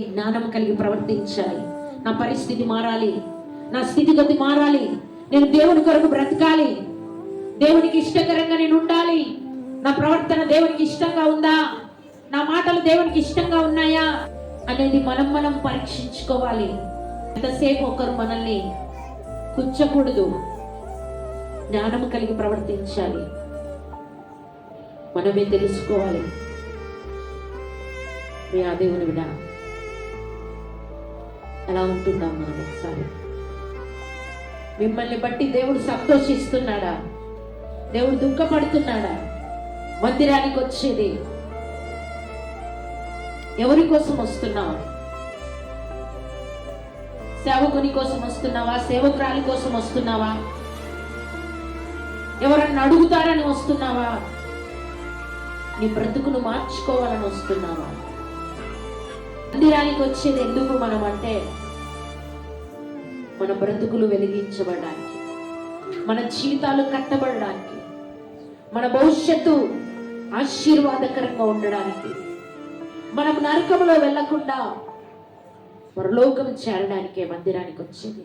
జ్ఞానం కలిగి ప్రవర్తించాలి. నా పరిస్థితి మారాలి, నా స్థితిగతి మారాలి, నేను దేవుని కొరకు బ్రతకాలి, దేవునికి ఇష్టకరంగా నేను ఉండాలి, నా ప్రవర్తన దేవునికి ఇష్టంగా ఉందా, నా మాటలు దేవునికి ఇష్టంగా ఉన్నాయా అనేది మనం పరీక్షించుకోవాలి. ఎంతసేపు ఒకరు మనల్ని కూర్చోకూడదు, జ్ఞానం కలిగి ప్రవర్తించాలి, మనమే తెలుసుకోవాలి. ఆ దేవుని విడ ఎలా ఉంటున్నాం మనం ఒకసారి? మిమ్మల్ని బట్టి దేవుడు సంతోషిస్తున్నాడా? దేవుడు దుఃఖపడుతున్నాడా? మందిరానికి వచ్చేది ఎవరి కోసం వస్తున్నావా? సేవకుని కోసం వస్తున్నావా? సేవకురాలి కోసం వస్తున్నావా? ఎవరన్నా అడుగుతారని వస్తున్నావా? నీ బ్రతుకును మార్చుకోవాలని వస్తున్నావా? మందిరానికి వచ్చేది ఎందుకు మనం అంటే, మన బ్రతుకులు వెలిగించబడడానికి, మన జీవితాలు కట్టబడడానికి, మన భవిష్యత్తు ఆశీర్వాదకరంగా ఉండడానికి, మనం నరకంలో వెళ్లకుండా పరలోకం చేరడానికే మందిరానికి వచ్చేది.